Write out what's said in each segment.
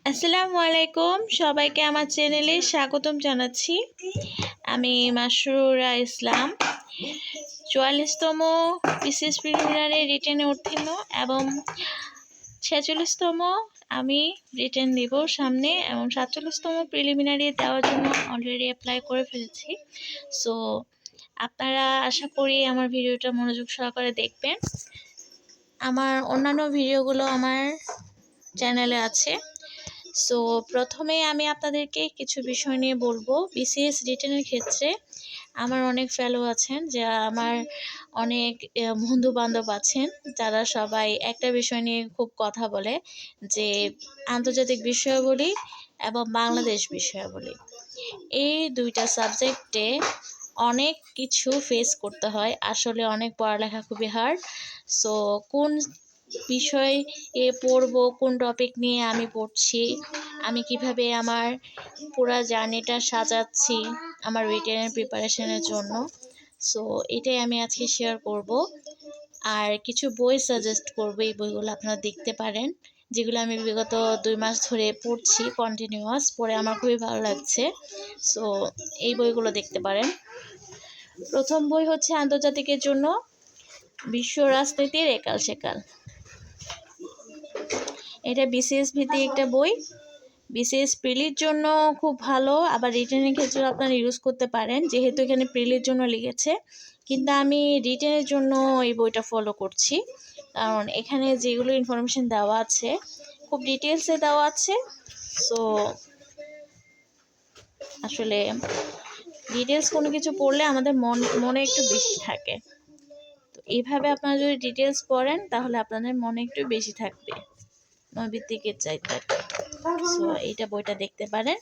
আসসালামু আলাইকুম, সবাইকে আমার চ্যানেলে স্বাগতম জানাচ্ছি। আমি মাসরুরা ইসলাম ৪৪তম বিসিএস প্রিলিমিনারি রিটেনে উত্তীর্ণ এবং ৪৬তম আমি রিটেন দিব সামনে, এবং ৪৭তম প্রিলিমিনারি দেওয়ার জন্য অলরেডি অ্যাপ্লাই করে ফেলেছি। সো আপনারা আশা করি আমার ভিডিওটা মনোযোগ সহকারে দেখবেন। আমার অন্যান্য ভিডিওগুলো আমার চ্যানেলে আছে। সো প্রথমে আমি আপনাদেরকে কিছু বিষয় নিয়ে বলবো। বিসিএস রিটেনের ক্ষেত্রে আমার অনেক ফেলো আছেন, যা আমার অনেক বন্ধু বান্ধব আছেন, যারা সবাই একটা বিষয় নিয়ে খুব কথা বলে, যে আন্তর্জাতিক বিষয়াবলী এবং বাংলাদেশ বিষয়াবলী, এই দুইটা সাবজেক্টে অনেক কিছু ফেস করতে হয়। আসলে অনেক পড়ালেখা খুবই হার্ড। সো কোন বিষয় পড়বো, কোন টপিক নিয়ে আমি পড়ছি, আমি কিভাবে আমার পুরো জার্নিটা সাজাচ্ছি আমার রিটেনের প্রিপারেশনের জন্য, সো এটাই আমি আজকে শেয়ার করব। আর কিছু বই সাজেস্ট করব, এই বইগুলো আপনারা দেখতে পারেন, যেগুলো আমি বিগত 2 মাস ধরে পড়ছি কন্টিনিউয়াস, পড়ে আমার খুবই ভালো লাগছে। সো এই বইগুলো দেখতে পারেন। প্রথম বই হচ্ছে আন্তর্জাতিকের জন্য বিশ্ব রাজনীতির একাল সেকাল। এটা বিসিএস ভিত্তিক একটা বই। বিসিএস প্রিলির জন্য খুব ভালো, আবার রিটেনের ক্ষেত্রে আপনারা ইউজ করতে পারেন, যেহেতু এখানে প্রিলির জন্য লিখেছে। কিন্তু আমি রিটেনের জন্য এই বইটা ফলো করছি, কারণ এখানে যেগুলো ইনফরমেশন দেওয়া আছে খুব ডিটেলসে দেওয়া আছে। সো আসলে ডিটেলস কোনো কিছু পড়লে আমাদের মনে একটু বেশি থাকে। তো এইভাবে আপনারা যদি ডিটেলস পড়েন তাহলে আপনাদের মনে একটু বেশি থাকবে নৈবিত্তিকের চাইতে। সো এইটা বইটা দেখতে পারেন।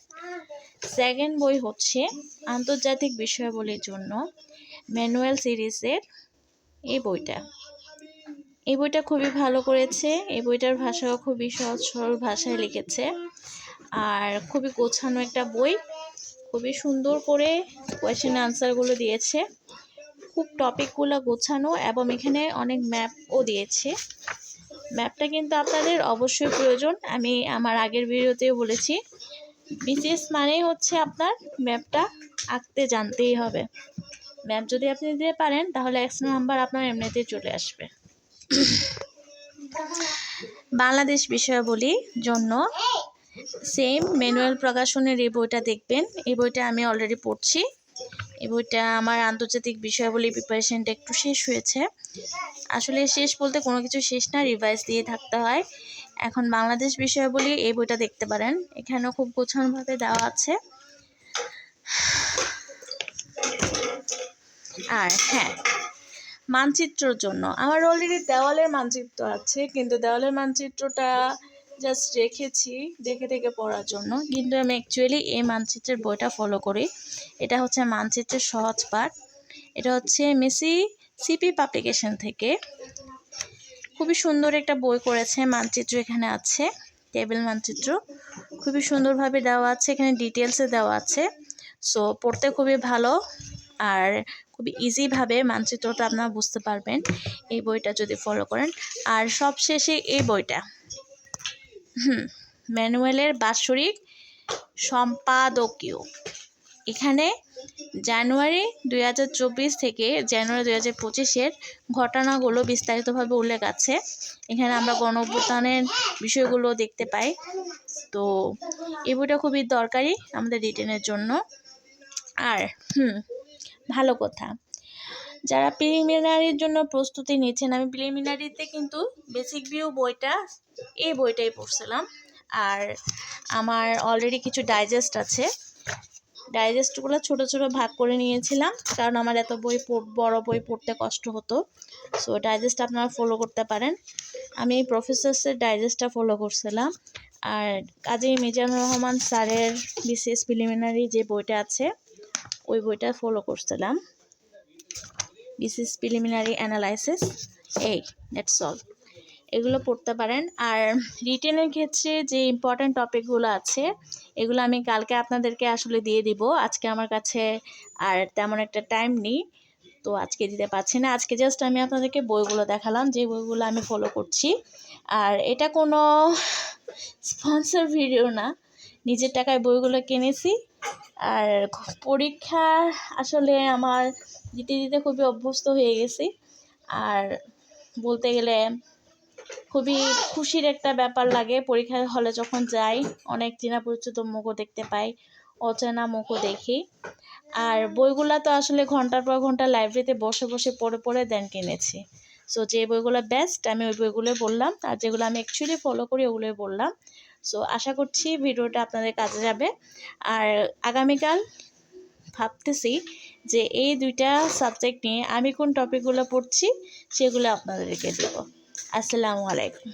সেকেন্ড বই হচ্ছে আন্তর্জাতিক বিষয়াবলীর জন্য ম্যানুয়াল সিরিজের এই বইটা। এই বইটা খুবই ভালো করেছে। এই বইটার ভাষাও খুবই সহজ সরল ভাষায় লিখেছে, আর খুবই গোছানো একটা বই। খুবই সুন্দর করে কোয়েশ্চেন আনসারগুলো দিয়েছে, খুব টপিকগুলো গোছানো, এবং এখানে অনেক ম্যাপও দিয়েছে। ম্যাপটা কিন্তু আপনাদের অবশ্যই প্রয়োজন। আমি আমার আগের ভিডিওতেও বলেছি, বিসিএস মানেই হচ্ছে আপনার ম্যাপটা আঁকতে জানতেই হবে। ম্যাপ যদি আপনি দিতে পারেন তাহলে 100 নাম্বার আপনার এমনিতেই চলে আসবে। বাংলাদেশ বিষয়াবলীর জন্য সেম ম্যানুয়াল প্রকাশনের এই বইটা দেখবেন। এই বইটা আমি অলরেডি পড়ছি। এই বইটা আমার আন্তর্জাতিক বিষয়াবলী প্রিপারেশনটা একটু শেষ হয়েছে। আসলে শেষ বলতে কোনো কিছু শেষ না, রিভাইজ দিয়ে থাকতে হয়। এখন বাংলাদেশ বিষয়াবলী এই বইটা দেখতে পারেন, এখানেও খুব গোছানোভাবে দেওয়া আছে। আর হ্যাঁ, মানচিত্রর জন্য আমার অলরেডি দেওয়ালের মানচিত্র আছে, কিন্তু দেওয়ালের মানচিত্রটা জাস্ট রেখেছি দেখে দেখে পড়ার জন্য, কিন্তু আমি অ্যাকচুয়ালি এই মানচিত্রের বইটা ফলো করি। এটা হচ্ছে মানচিত্রের সহজ পাঠ। এটা হচ্ছে মেসি সিপি পাবলিকেশন থেকে। খুবই সুন্দর একটা বই করেছে। মানচিত্র এখানে আছে, টেবিল মানচিত্র খুবই সুন্দরভাবে দেওয়া আছে, এখানে ডিটেলসে দেওয়া আছে। সো পড়তে খুবই ভালো, আর খুবই ইজিভাবে মানচিত্রটা আপনারা বুঝতে পারবেন এই বইটা যদি ফলো করেন। আর সবশেষে এই বইটা ম্যানুয়ালের বাৎসরিক সম্পাদকীয়। এখানে জানুয়ারি 2024 থেকে জানুয়ারি 2025-এর ঘটনাগুলো বিস্তারিতভাবে উল্লেখ আছে। এখানে আমরা গণঅভ্যুত্থানের বিষয়গুলো দেখতে পাই। তো এই বইটা খুবই দরকারি আমাদের রিটেনের জন্য। আর ভালো কথা, যারা প্রিলিমিনারির জন্য প্রস্তুতি নিচ্ছেন, আমি প্রিলিমিনারিতে কিন্তু বেসিক ভিউ বইটা এই বইটাই পড়ছিলাম। আর আমার অলরেডি কিছু ডাইজেস্ট আছে, ডাইজেস্টগুলো ছোট ছোট ভাগ করে নিয়েছিলাম, কারণ আমার এত বড় বই পড়তে কষ্ট হতো। সো ডাইজেস্ট আপনারা ফলো করতে পারেন। আমি প্রফেসরসের ডাইজেস্টটা ফলো করছিলাম, আর কাজী মিজানুর রহমান স্যারের বিসিএস প্রিলিমিনারি যে বইটা আছে ওই বইটা ফলো করছিলাম, বিসিএস প্রিলিমিনারি অ্যানালাইসিস। এই দ্যাটস অল, এগুলো পড়তে পারেন। আর রিটেনের ক্ষেত্রে যে ইম্পর্ট্যান্ট টপিকগুলো আছে এগুলো আমি কালকে আপনাদেরকে আসলে দিয়ে দিব। আজকে আমার কাছে আর তেমন একটা টাইম নেই, তো আজকে দিতে পারছি না। আজকে জাস্ট আমি আপনাদেরকে বইগুলো দেখালাম, যে বইগুলো আমি ফলো করছি। আর এটা কোনো স্পন্সর ভিডিও না, নিজের টাকায় বইগুলো কিনেছি। আর পরীক্ষা আসলে আমার দিতে দিতে খুবই অভ্যস্ত হয়ে গেছি। আর বলতে গেলে খুবই খুশির একটা ব্যাপার লাগে পরীক্ষার হলে যখন যাই, অনেক চেনা পরিচিত মুখও দেখতে পাই, অচেনা মুখও দেখি। আর বইগুলা তো আসলে ঘন্টার পর ঘন্টা লাইব্রেরিতে বসে বসে পড়ে পড়ে দেন কিনেছি। সো যে বইগুলো বেস্ট আমি ওই বইগুলোই বললাম, আর যেগুলো আমি অ্যাকচুয়ালি ফলো করি ওগুলোই বললাম। সো আশা করছি ভিডিওটা আপনাদের কাজে যাবে। আর আগামীকাল ভাবতেছি যে এই দুইটা সাবজেক্ট নিয়ে আমি কোন টপিকগুলো পড়ছি সেগুলো আপনাদেরকে দেবো। আসসালামু আলাইকুম।